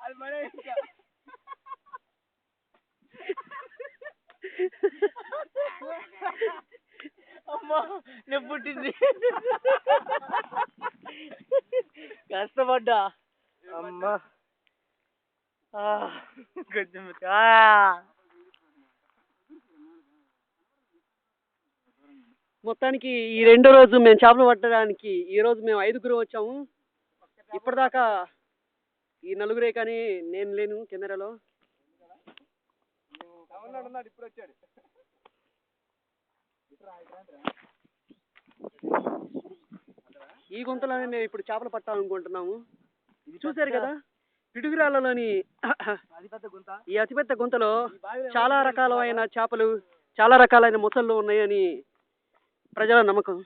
అది మరే అమ్మా నేను పుట్టింది కష్టపడ్డా అమ్మా కొంచెం మొత్తానికి ఈ రెండో రోజు మేము చేపలు పట్టడానికి ఈ రోజు మేము 5గురు వచ్చాము. ఇప్పటిదాకా ఈ నలుగురే కానీ నేను లేను కెమెరాలో. ఇప్పుడు వచ్చాడు. ఈ గుంతలోనే మేము ఇప్పుడు చేపలు పట్టాలనుకుంటున్నాము. చూశారు కదా పిడుగురాళ్ళలోని ఈ అతిపెద్ద గుంతలో చాలా రకాలైన చేపలు చాలా రకాలైన మొసళ్ళు ఉన్నాయని ప్రజల నమ్మకం.